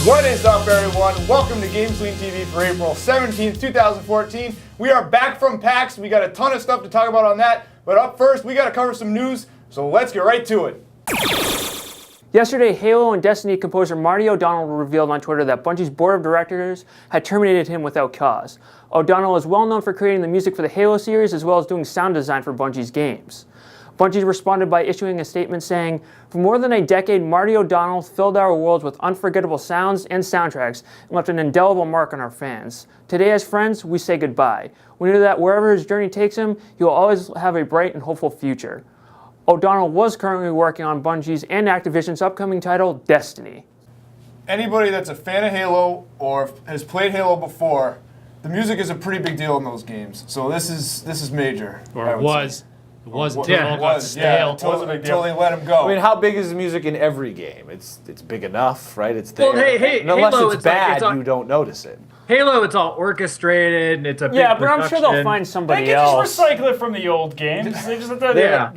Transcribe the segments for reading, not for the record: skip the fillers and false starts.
What is up, everyone? Welcome to GameSlean TV for April 17th, 2014. We are back from PAX. We got a ton of stuff to talk about on that. But up first, we got to cover some news, so let's get right to it. Yesterday, Halo and Destiny composer Marty O'Donnell revealed on Twitter that Bungie's board of directors had terminated him without cause. O'Donnell is well known for creating the music for the Halo series as well as doing sound design for Bungie's games. Bungie responded by issuing a statement saying, "For more than a decade, Marty O'Donnell filled our worlds with unforgettable sounds and soundtracks and left an indelible mark on our fans. Today, as friends, we say goodbye. We know that wherever his journey takes him, he will always have a bright and hopeful future." O'Donnell was currently working on Bungie's and Activision's upcoming title, Destiny. Anybody that's a fan of Halo or has played Halo before, the music is a pretty big deal in those games. So this is major. Or it was. It was until it all got Yeah, stale. until they let him go. I mean, how big is the music in every game? It's big enough, right? It's there. Well, hey, and unless Halo, it's bad, like, you don't notice it. Halo, it's all orchestrated, and it's a big Yeah, but I'm sure they'll production. find They somebody can else. just recycle it from the old games. They just Yeah.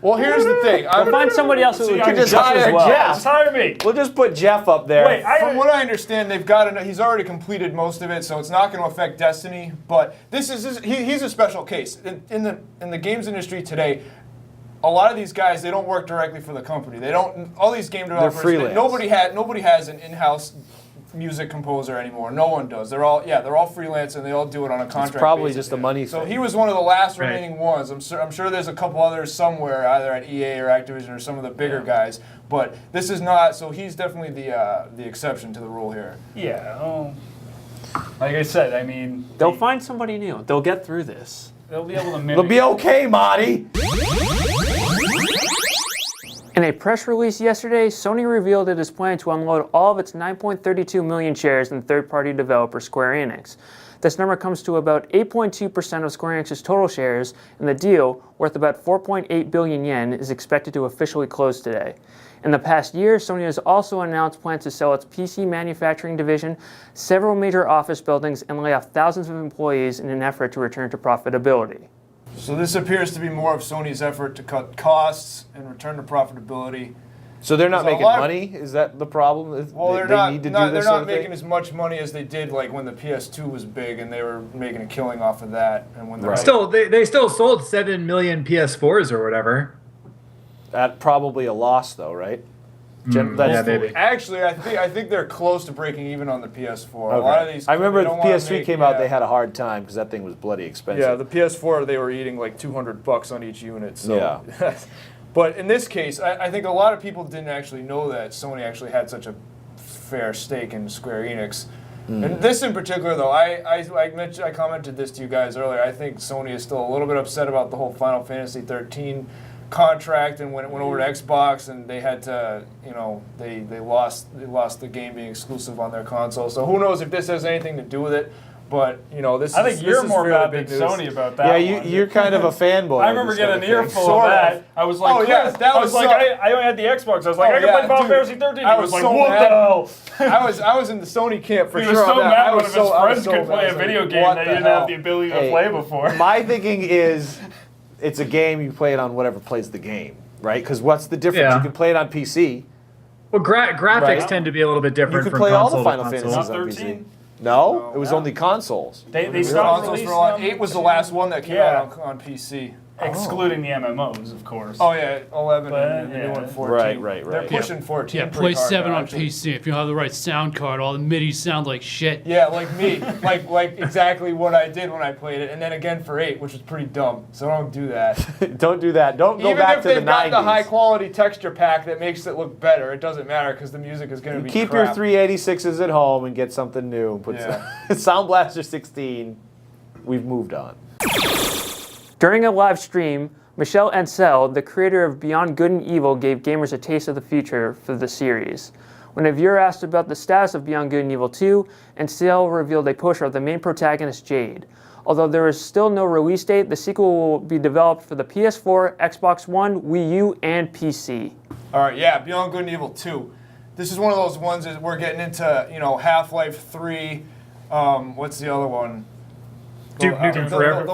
Well, here's the thing. They'll find somebody else who See, can I just just touch as hire well. Jeff. Just hire me. We'll just put Jeff up there. Wait, From what I understand, they've got he's already completed most of it, so it's not going to affect Destiny. But he's a special case in the games industry today. A lot of these guys, they don't work directly for the company. They don't. All these game developers, freelance. nobody has an in-house music composer anymore. No one does. They're all freelance and they all do it on a contract. It's probably basis. just a money So thing. he was one of the last Right. remaining ones. I'm sure there's a couple others somewhere, either at EA or Activision or some of the bigger guys. But this is not. So he's definitely the exception to the rule here. Yeah. Well, like I said, I mean, They'll find somebody new. They'll get through this. they'll be able to mimic. It'll be okay, Marty. In a press release yesterday, Sony revealed it is planning to unload all of its 9.32 million shares in third-party developer Square-Enix. This number comes to about 8.2% of Square Enix's total shares, and the deal, worth about 4.8 billion yen, is expected to officially close today. In the past year, Sony has also announced plans to sell its PC manufacturing division, several major office buildings, and lay off thousands of employees in an effort to return to profitability. So this appears to be more of Sony's effort to cut costs and return to profitability. So they're not There's a making lot of- money? Is that the problem? Well, they they're need to do not this sort of making thing? as much money as they did like when the PS2 was big and they were making a killing off of that. And when Right. Still, they still sold 7 million PS4s or whatever. That's probably a loss, though, right? Yeah, That's maybe. Actually, I think they're close to breaking even on the PS4. A Okay. lot of these. I remember they the don't wanna PS3 make- came out, yeah. they had a hard time because that thing was bloody expensive. Yeah, the PS4 they were eating like $200 on each unit. So. Yeah. But in this case, I think a lot of people didn't actually know that Sony actually had such a fair stake in Square Enix. And this in particular, though, I commented this to you guys earlier. I think Sony is still a little bit upset about the whole Final Fantasy 13 contract, and when it went over to Xbox, and they had to, they lost the game being exclusive on their console. So who knows if this has anything to do with it? But this I think is, you're this more is mad really than big news. Sony about that. Yeah, one. you're kind of a fanboy. I of remember this getting kind an of thing. earful of Sort of. that. I was like, Oh, yeah, that I was was like, so- I only had the Xbox. I was like, Oh, I can yeah, play Final dude. Fantasy 13. I He was was like, so what mad. the hell? I was in the Sony camp for He sure. was so on that. mad I one was of his so- I was friends so could mad. play I a was like, video game what that he the didn't have hell? the ability to Hey, play before. My thinking is, it's a game, you play it on whatever plays the game, right? Because what's the difference? Yeah. You can play it on PC. Well, graphics Right. tend to be a little bit You different can from play all console the to Final console. Fantasies Not on 13? PC. No, it was only consoles. They The stopped consoles releasing were on. them 8 was the last one that came Yeah. out on PC. excluding the MMOs, of course. Oh yeah, 11 But, and the new yeah. one 14. Right. They're pushing 14. Yeah, pretty play hard 7 now, on actually. PC. If you have the right sound card, all the MIDI sound like shit. Yeah, like me, like exactly what I did when I played it, and then again for 8, which was pretty dumb. So don't do that. Don't do that. Don't go Even back if to the they've got 90s. the high quality texture pack that makes it look better, it doesn't matter because the music is going to be Keep crap. your 386s at home and get something new. Put Yeah. Sound Blaster 16. We've moved on. During a live stream, Michelle Ancel, the creator of Beyond Good and Evil, gave gamers a taste of the future for the series. When a viewer asked about the status of Beyond Good and Evil 2, Ancel revealed a poster of the main protagonist, Jade. Although there is still no release date, the sequel will be developed for the PS4, Xbox One, Wii U, and PC. All right, yeah, Beyond Good and Evil 2. This is one of those ones that we're getting into, Half-Life 3. What's the other one? Duke Nukem Forever. The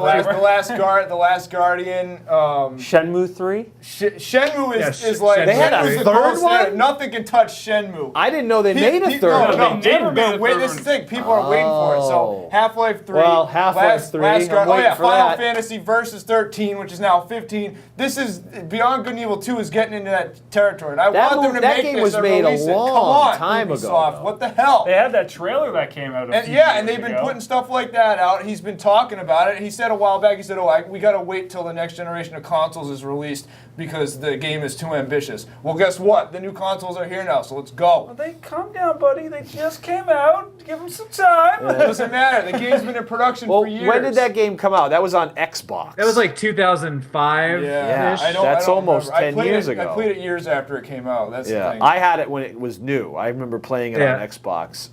last Guardian. Shenmue 3? Shenmue Yeah, is like They had a Shenmue's the third gold standard. one? Nothing can touch Shenmue. I didn't know they made a third. No, one. they never made a wait, third this is the thing. People are waiting for it. Oh. So Half-Life 3. Well, Half-Life 3, I'm Oh waiting yeah, for Final that. Fantasy Versus 13, which is now 15. This is Beyond Good and Evil 2 is getting into that territory. And I want them to that make game this was and made a release it. Come long on, time ago, Ubisoft, though. what the hell? They had that trailer that came out. And they've been putting stuff like that out. He's been talking about it. He said a while back, he said, we got to wait till the next generation of consoles is released because the game is too ambitious. Well, guess what? The new consoles are here now, so let's go. They calm down, buddy. They just came out. Give them some time. It doesn't matter. The game's been in production Well, for years. when did that game come out? That was on Xbox. That was like 2005. Yeah, Yeah, that's almost remember. 10 years I ago. played it years after it came out. That's the Yeah, thing. I had it when it was new. I remember playing it on Yeah. Xbox.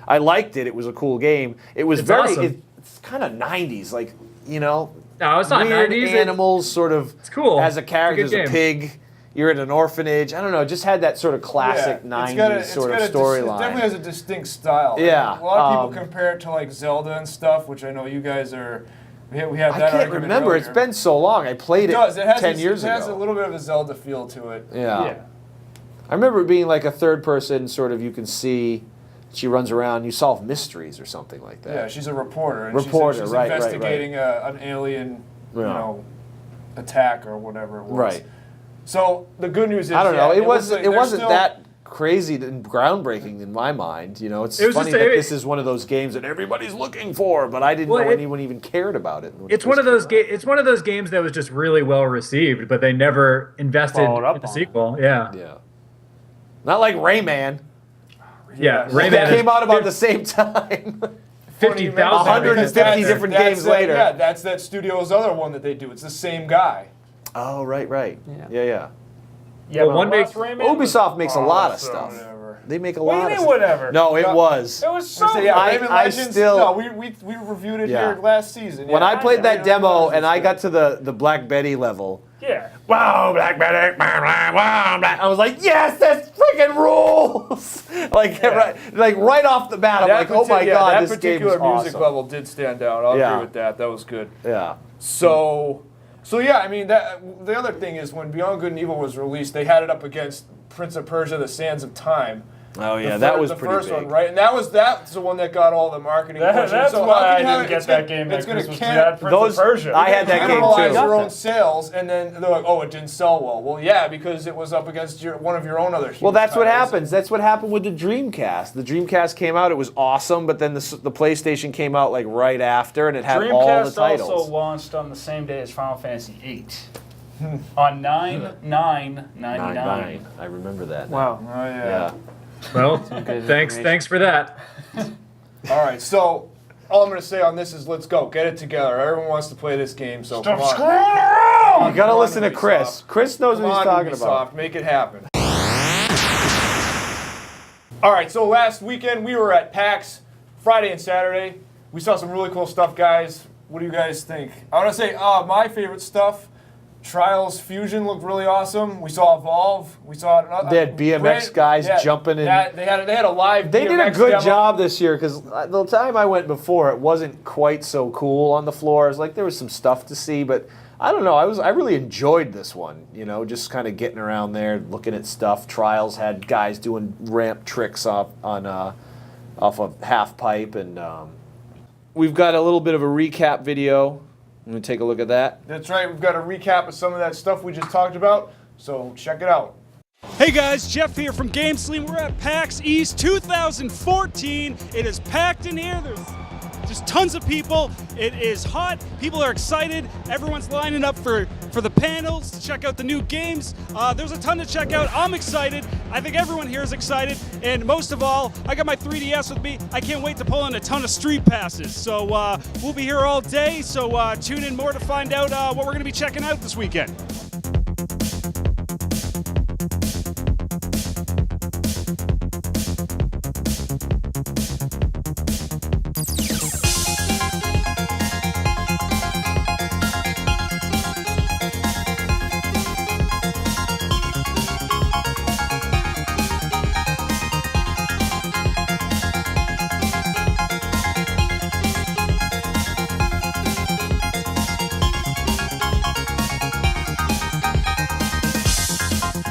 I liked it. It was a cool game. It was It's very. awesome. It's kind of 90s, like No, it's not weird 90s. animals, sort of. It's cool. As a character, It's a there's good a pig. You're in an orphanage. I don't know. It just had that sort of classic 90s sort of It storyline. definitely has a distinct style. Yeah, A lot of people compare it to like Zelda and stuff, which I know you guys are. We had I that can't argument remember. earlier. It's been so long. I played It it, does. It has 10 years It has ago. a little bit of a Zelda feel to it. Yeah. I remember it being like a third person, sort of. You can see. She runs around. You solve mysteries or something like that. Yeah, she's a reporter. And Reporter, she's right, investigating an alien, Yeah. attack or whatever it was. Right. So the good news is, I don't know. It wasn't. It they're wasn't still- that crazy and groundbreaking in my mind. You know, it's It was funny just- that it- this is one of those games that everybody's looking for, but I didn't Well, know it- anyone even cared about it. when it It's one first of those came out. It's one of those games that was just really well received, but they never invested Followed up in the on sequel. Yeah. Yeah. Not like Rayman. Yeah. That Rayman That is came out about the same time. 50,000. 150 different games later. Yeah, that's that studio's other one that they do. It's the same guy. Oh, right. Yeah. Yeah, Well, but one the makes- last Rayman was- Ubisoft makes a lot of so stuff. whatever. They make a What do lot you of mean stuff. whatever? No, it was. It was so. So, yeah, I- Rayman I Legends. still- No, we reviewed it Yeah. here last season. When yeah. I played that Rayman demo Legends and I is got to the Black Betty level, Yeah. wow, Black Betty, I was like, yes, that's freaking rules! right off the bat, I'm That like, oh my partic- god, that this game is particular music awesome. level did stand out. I'll Yeah. agree with that. That was good. Yeah. So yeah, I mean, the other thing is when Beyond Good and Evil was released, they had it up against Prince of Persia: The Sands of Time. Oh yeah, The that fir- was the pretty first big. one, right? And that's the one that got all the marketing. push. That's So how why can I you have didn't it- get it's that gonna- game. It's going Because to it was that Prince Those- of Persia. I had that game cannibalize too. your own sales, and then they're like, "Oh, it didn't sell well." Well, yeah, because it was up against one of your own other. Well, huge that's what titles. happens. That's what happened with the Dreamcast. The Dreamcast came out; it was awesome, but then the PlayStation came out like right after, and it had all the Dreamcast titles. also launched on the same day as Final Fantasy VIII. On 9/9/99. I remember that. now. Wow. Oh yeah. Yeah. Well, good thanks information. for that. All right, so all I'm going to say on this is let's go, get it together. Everyone wants to play this game, so come on. You gotta Come on, listen to Chris. Ubisoft. Chris knows Come what he's on, talking Ubisoft, about. make it happen. All right, so last weekend we were at PAX, Friday and Saturday. We saw some really cool stuff, guys. What do you guys think? I want to say my favorite stuff. Trials Fusion looked really awesome. We saw Evolve. We saw They had BMX guys jumping in. They had a live. They did a BMX good demo. job this year because the time I went before, it wasn't quite so cool on the floors. Like there was some stuff to see, but I don't know. I really enjoyed this one. You know, just kind of getting around there, looking at stuff. Trials had guys doing ramp tricks off a half pipe, and we've got a little bit of a recap video. I'm gonna take a look at that. That's right. We've got a recap of some of that stuff we just talked about. So check it out. Hey guys, Jeff here from GameSlean. We're at PAX East 2014. It is packed in here. There's just tons of people. It is hot. People are excited. Everyone's lining up for the panels to check out the new games. There's a ton to check out. I'm excited. I think everyone here is excited. And most of all, I got my 3DS with me. I can't wait to pull in a ton of street passes. So we'll be here all day. So tune in more to find out what we're going to be checking out this weekend.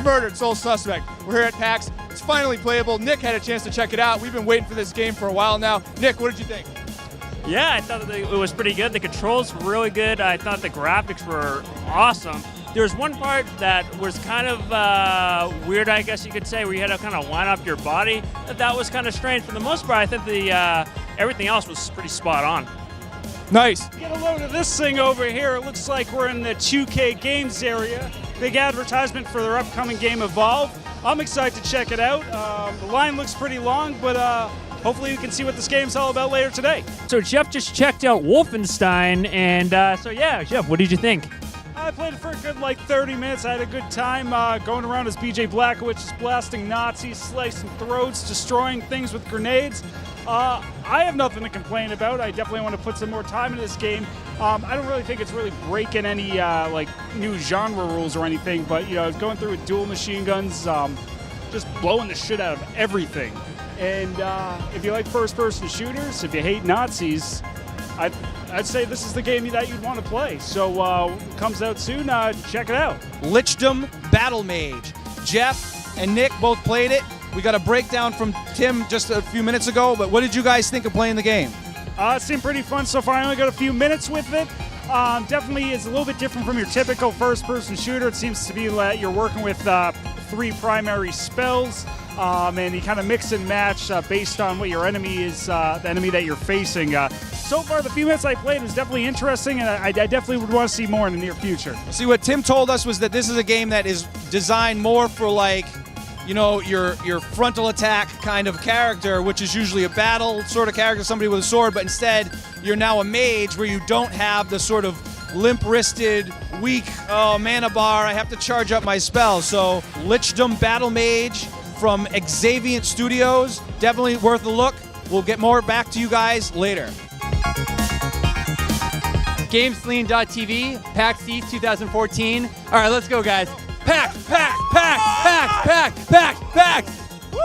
murdered sole suspect. We're here at PAX. It's finally playable. Nick had a chance to check it out. We've been waiting for this game for a while now. Nick, what did you think? Yeah, I thought that it was pretty good. The controls were really good. I thought the graphics were awesome. There was one part that was kind of weird, I guess you could say, where you had to kind of line up your body. That was kind of strange. For the most part, I think everything else was pretty spot on. Nice. Get a load of this thing over here. It looks like we're in the 2K Games area. Big advertisement for their upcoming game Evolve. I'm excited to check it out. The line looks pretty long, but hopefully we can see what this game's all about later today. So Jeff just checked out Wolfenstein, and so yeah, Jeff, what did you think? I played it for a good 30 minutes. I had a good time going around as BJ Blazkowicz, just blasting Nazis, slicing throats, destroying things with grenades. I have nothing to complain about. I definitely want to put some more time into this game. I don't really think it's really breaking any new genre rules or anything, but I was going through with dual machine guns, just blowing the shit out of everything. And if you like first-person shooters, if you hate Nazis, I'd say this is the game that you'd want to play. So it comes out soon. Check it out. Lichdom Battle Mage. Jeff and Nick both played it. We got a breakdown from Tim just a few minutes ago, but what did you guys think of playing the game? It seemed pretty fun so far. I only got a few minutes with it. Definitely is a little bit different from your typical first-person shooter. It seems to be that you're working with 3 primary spells, and you kind of mix and match based on what your enemy is, the enemy that you're facing. So far, the few minutes I played was definitely interesting, and I definitely would want to see more in the near future. See, what Tim told us was that this is a game that is designed more for your frontal attack kind of character, which is usually a battle sort of character, somebody with a sword, but instead you're now a mage where you don't have the sort of limp-wristed, weak, mana bar, I have to charge up my spell. So Lichdom Battle Mage from Xavient Studios, definitely worth a look. We'll get more back to you guys later. GameSlean.tv, PAX East 2014. All right, let's go, guys. PAX, PAX, PAX, PAX, PAX, PAX, PAX. Woo!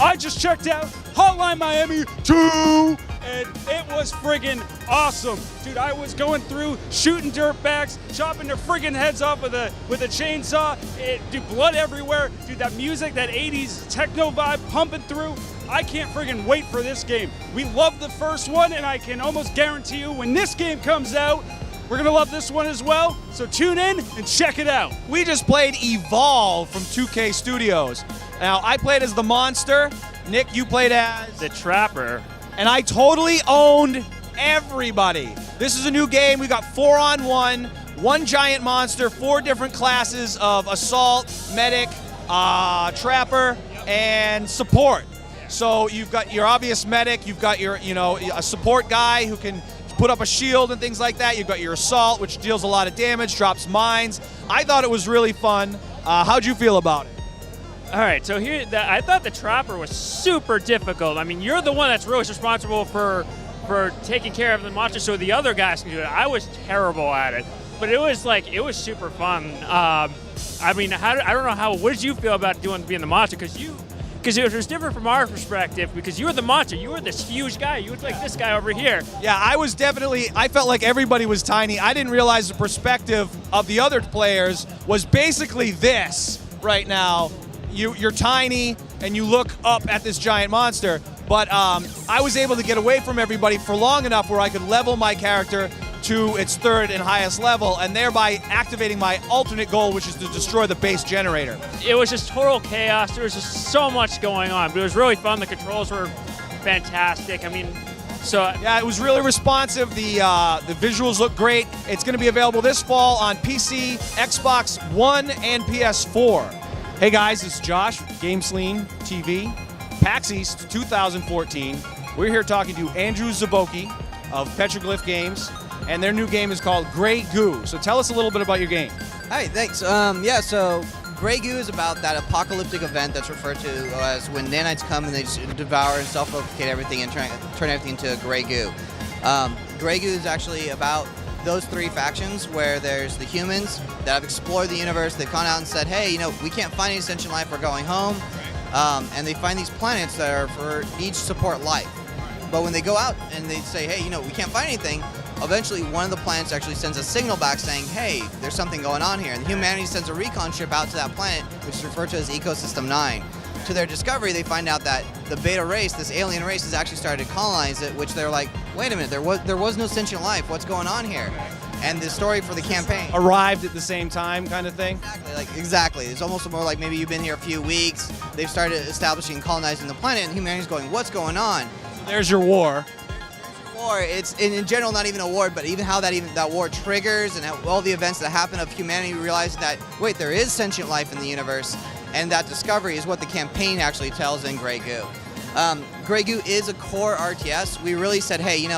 I just checked out Hotline Miami 2, and it was friggin' awesome. Dude, I was going through, shooting dirtbags, chopping their friggin' heads off with a chainsaw. Dude, blood everywhere. Dude, that music, that 80s techno vibe pumping through. I can't friggin' wait for this game. We loved the first one, and I can almost guarantee you when this game comes out, we're gonna love this one as well. So tune in and check it out. We just played Evolve from 2K Studios. Now, I played as the monster. Nick, you played as the trapper. And I totally owned everybody. This is a new game. We got 4-on-1, 1 giant monster, 4 different classes of assault, medic, trapper, and support. So you've got your obvious medic, you've got your, a support guy who can put up a shield and things like that. You've got your assault, which deals a lot of damage, drops mines. I thought it was really fun. How'd you feel about it? All right, so I thought the trapper was super difficult. I mean, you're the one that's really responsible for taking care of the monster, so the other guys can do it. I was terrible at it, but it was super fun. I mean, I don't know what did you feel about being the monster? Because it was different from our perspective, because you were the monster. You were this huge guy. You looked like this guy over here. Yeah, I felt like everybody was tiny. I didn't realize the perspective of the other players was basically this right now. You're tiny, and you look up at this giant monster. But I was able to get away from everybody for long enough where I could level my character to its 3rd and highest level, and thereby activating my alternate goal, which is to destroy the base generator. It was just total chaos. There was just so much going on, but it was really fun. The controls were fantastic. I mean, yeah, it was really responsive. The visuals look great. It's going to be available this fall on PC, Xbox One, and PS4. Hey guys, it's Josh, GameSlean TV, PAX East 2014. We're here talking to Andrew Zaboki of Petroglyph Games, and their new game is called Grey Goo. So tell us a little bit about your game. Hi, thanks. So Grey Goo is about that apocalyptic event that's referred to as when nanites come and they just devour and self-replicate everything and turn everything into a grey goo. Grey Goo is actually about those three factions, where there's the humans that have explored the universe, they've gone out and said, hey, we can't find any sentient life, we're going home. And they find these planets that are for each support life. But when they go out and they say, hey, we can't find anything, eventually one of the planets actually sends a signal back saying, hey, there's something going on here. And humanity sends a recon ship out to that planet, which is referred to as Ecosystem 9. To their discovery, they find out that the beta race, this alien race, has actually started to colonize it, which they're like, wait a minute, there was no sentient life, what's going on here? And the story for the campaign Arrived at the same time kind of thing? Exactly. It's almost more like maybe you've been here a few weeks, they've started establishing and colonizing the planet, and humanity's going, what's going on? So there's your war. War, it's in general not even a war, but even how that war triggers and all the events that happen of humanity realizing that, wait, there is sentient life in the universe, and that discovery is what the campaign actually tells in Grey Goo. Grey Goo is a core RTS. We really said, hey,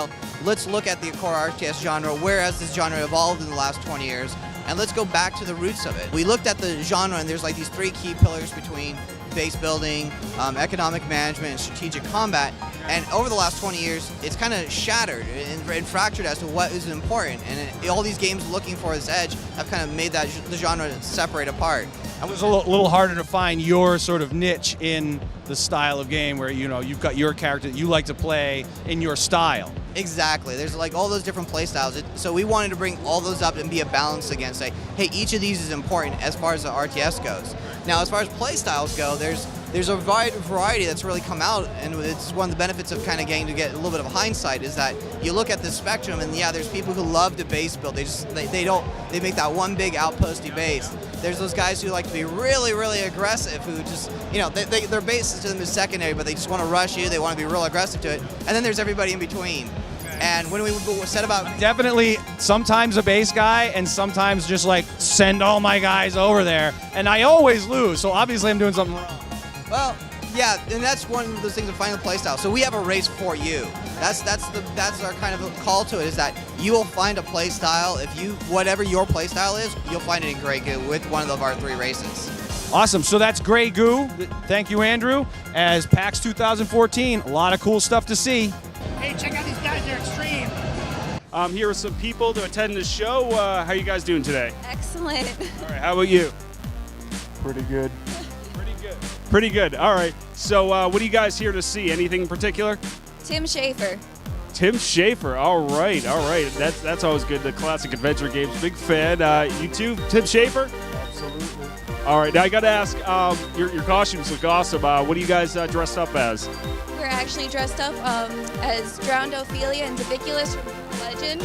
let's look at the core RTS genre, where has this genre evolved in the last 20 years, and let's go back to the roots of it. We looked at the genre, and there's like these three key pillars between base building, economic management, and strategic combat. And over the last 20 years, it's kind of shattered and fractured as to what is important. And all these games looking for this edge have kind of made the genre separate apart. It was a little harder to find your sort of niche in the style of game where, you've got your character that you like to play in your style. Exactly. There's like all those different play styles. So we wanted to bring all those up and be a balance again. Say, hey, each of these is important as far as the RTS goes. Now, as far as play styles go, there's a variety that's really come out, and it's one of the benefits of kind of getting to get a little bit of hindsight is that you look at the spectrum, and yeah, there's people who love to base build. They make that one big outposty base. There's those guys who like to be really, really aggressive, who just, their base to them is secondary, but they just want to rush you. They want to be real aggressive to it. And then there's everybody in between. And when we said about definitely sometimes a base guy and sometimes just like send all my guys over there, and I always lose, so obviously I'm doing something wrong. Well, yeah, and that's one of those things of finding the playstyle. So we have a race for you. That's our kind of call to it, is that you will find a playstyle. Whatever your playstyle is, you'll find it in Grey Goo with one of our three races. Awesome. So that's Grey Goo. Thank you, Andrew. As PAX 2014, a lot of cool stuff to see. Hey, check out these guys, they're extreme. Here are some people to attend the show. How are you guys doing today? Excellent. All right, how about you? Pretty good. Pretty good. All right. So what are you guys here to see? Anything in particular? Tim Schafer. Tim Schafer. All right. That's always good. The classic adventure games. Big fan. You too, Tim Schafer? Absolutely. All right. Now I got to ask, your costumes look awesome. What are you guys dressed up as? We're actually dressed up as Drowned Ophelia and Diviculus from Legend.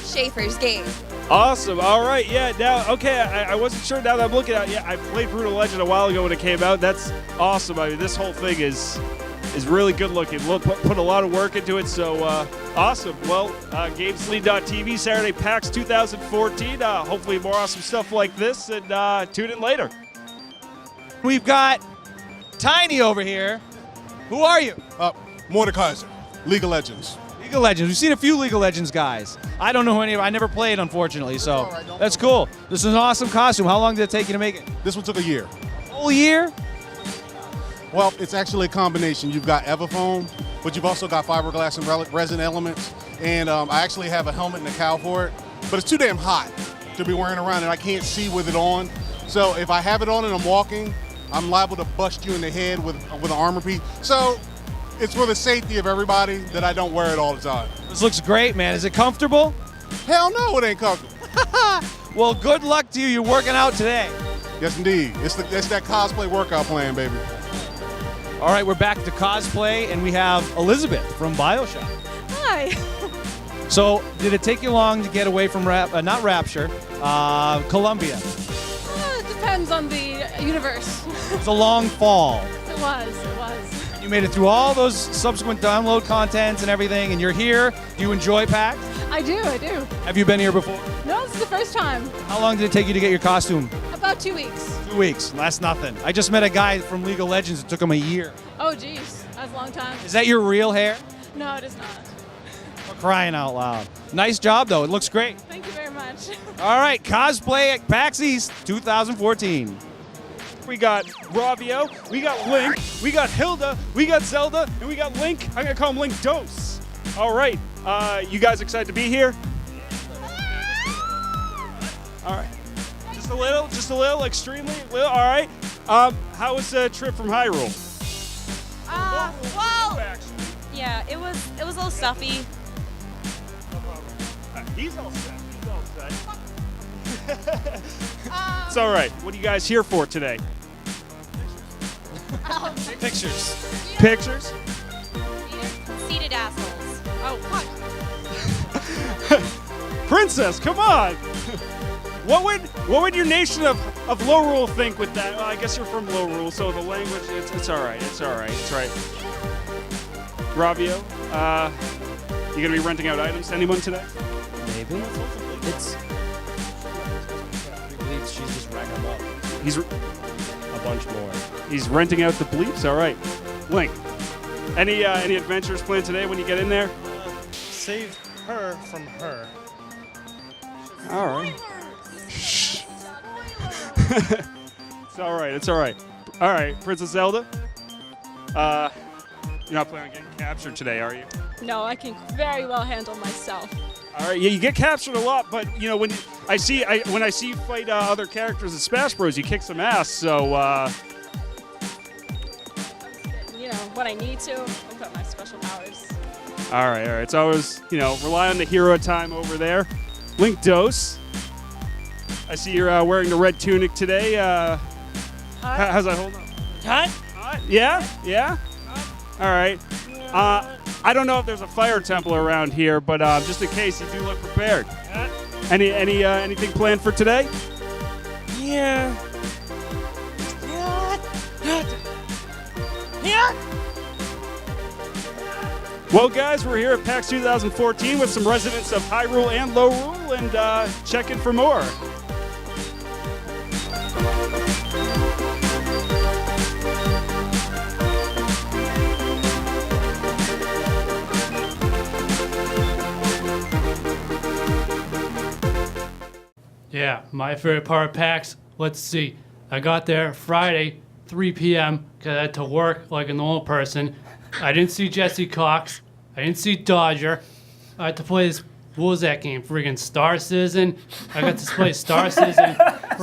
Schafer's game. Awesome. All right. Yeah. Now, okay. I wasn't sure. Now that I'm looking at it, yeah, I played Brutal Legend a while ago when it came out. That's awesome. I mean, this whole thing is really good looking. Put a lot of work into it. So awesome. Well, GameSlean.tv, Saturday PAX 2014. Hopefully more awesome stuff like this, and tune in later. We've got Tiny over here. Who are you? Mordekaiser, League of Legends. League of Legends. We've seen a few League of Legends guys. I don't know who any of I never played, unfortunately, so that's cool. This is an awesome costume. How long did it take you to make it? This one took a year. A whole year? Well, it's actually a combination. You've got Everfoam, but you've also got fiberglass and resin elements. And I actually have a helmet and a cowl for it, but it's too damn hot to be wearing around, and I can't see with it on. So if I have it on and I'm walking, I'm liable to bust you in the head with an armor piece. So it's for the safety of everybody that I don't wear it all the time. This looks great, man. Is it comfortable? Hell no, it ain't comfortable. Well, good luck to you. You're working out today. Yes, indeed. It's that cosplay workout plan, baby. All right, we're back to cosplay, and we have Elizabeth from BioShock. Hi. So, did it take you long to get away from not Rapture, Columbia? It depends on the universe. It was a long fall. It was. You made it through all those subsequent download contents and everything, and you're here. Do you enjoy PAX? I do. Have you been here before? No, this is the first time. How long did it take you to get your costume? About 2 weeks. 2 weeks. That's nothing. I just met a guy from League of Legends. It took him a year. Oh, geez. That's a long time. Is that your real hair? No, it is not. For crying out loud. Nice job, though. It looks great. Thank you very much. All right, cosplay at PAX East 2014. We got Ravio, we got Link, we got Hilda, we got Zelda, and we got Link. I'm gonna call him Link Dose. All right, you guys excited to be here? All right. Just a little, extremely little. All right. How was the trip from Hyrule? Well, yeah, it was a little stuffy. He's all set. It's all right. What are you guys here for today? Pictures. Pictures? Seated assholes. Oh, fuck. Princess, come on. What would your nation of Lorule think with that? Well, I guess you're from Lorule, so the language, it's all right. It's all right. It's right. Ravio, you gonna be renting out items to anyone today? Maybe. It's. She's just racking them up. He's a bunch more. He's renting out the bleeps. All right. Link, any adventures planned today when you get in there? Save her from her. All right. Shh. It's all right. It's all right. All right, Princess Zelda. You're not planning on getting captured today, are you? No, I can very well handle myself. All right. Yeah, you get captured a lot, but you know when I see you fight other characters in Smash Bros, you kick some ass. So. You know, when I need to, I'll put my special powers. All right. All right. So I always, rely on the hero time over there. Link Dose. I see you're wearing the red tunic today. How's that holding up? Hot? Yeah? Yeah? All right. I don't know if there's a fire temple around here, but just in case, you do look prepared. Anything planned for today? Yeah. Well, guys, we're here at PAX 2014 with some residents of Hyrule and Lorule, and checking for more. Yeah, my favorite part of PAX, let's see. I got there Friday, 3 p.m., because I had to work like a normal person. I didn't see Jesse Cox. I didn't see Dodger. I had to play this, what was that game? Friggin' Star Citizen. I got to play Star Citizen.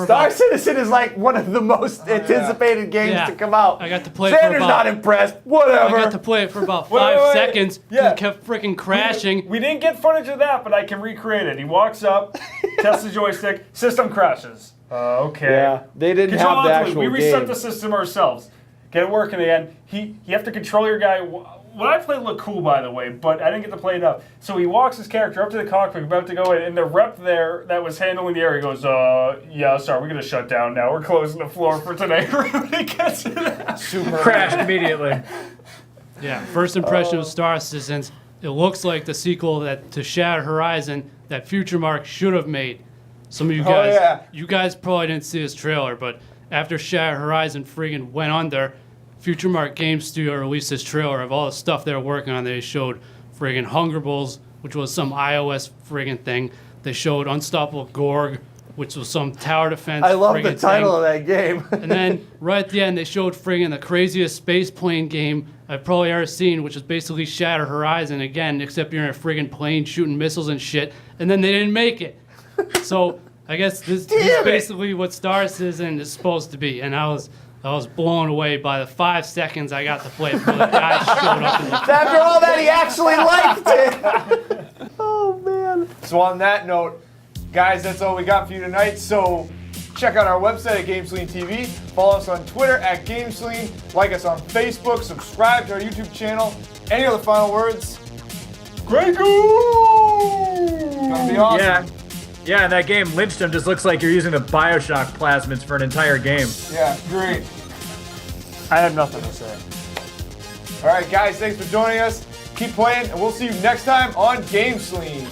Star Citizen is like one of the most anticipated games to come out. I got to play Xander's not impressed. Whatever. I got to play it for about 5 seconds. Yeah. It kept freaking crashing. We didn't get footage of that, but I can recreate it. He walks up, tests the joystick, system crashes. Okay. Yeah, they didn't have the actual We reset game. the system ourselves. Get it working again. You have to control your guy. What I played looked cool, by the way, but I didn't get to play enough. So he walks his character up to the cockpit, about to go in, and the rep there that was handling the area goes, yeah, sorry, we're going to shut down now. We're closing the floor for today. Everybody gets it. Super crashed immediately. Yeah, first impression of Star Citizens. It looks like the sequel to Shattered Horizon that Future Mark should have made. Some of you guys, you guys probably didn't see this trailer, but after Shattered Horizon friggin' went under, Future Mark Game Studio released this trailer of all the stuff they were working on. They showed friggin' Hunger Bulls, which was some iOS friggin' thing. They showed Unstoppable Gorg, which was some tower defense. I love the title of that game. And then right at the end, they showed friggin' the craziest space plane game I've probably ever seen, which is basically Shattered Horizon again, except you're in a friggin' plane shooting missiles and shit. And then they didn't make it. So I guess this is basically what Star Citizen is supposed to be. And I was blown away by the 5 seconds I got to play before the guy showed up. After all that, he actually liked it. Oh, man. So on that note, guys, that's all we got for you tonight. So check out our website at GameSlean TV. Follow us on Twitter at GameSlean. Like us on Facebook. Subscribe to our YouTube channel. Any other final words? Great goal! It's gonna be awesome. Yeah, and that game, Lynchdom, just looks like you're using the Bioshock plasmids for an entire game. Yeah, great. I have nothing to say. All right, guys, thanks for joining us. Keep playing, and we'll see you next time on GameSlean.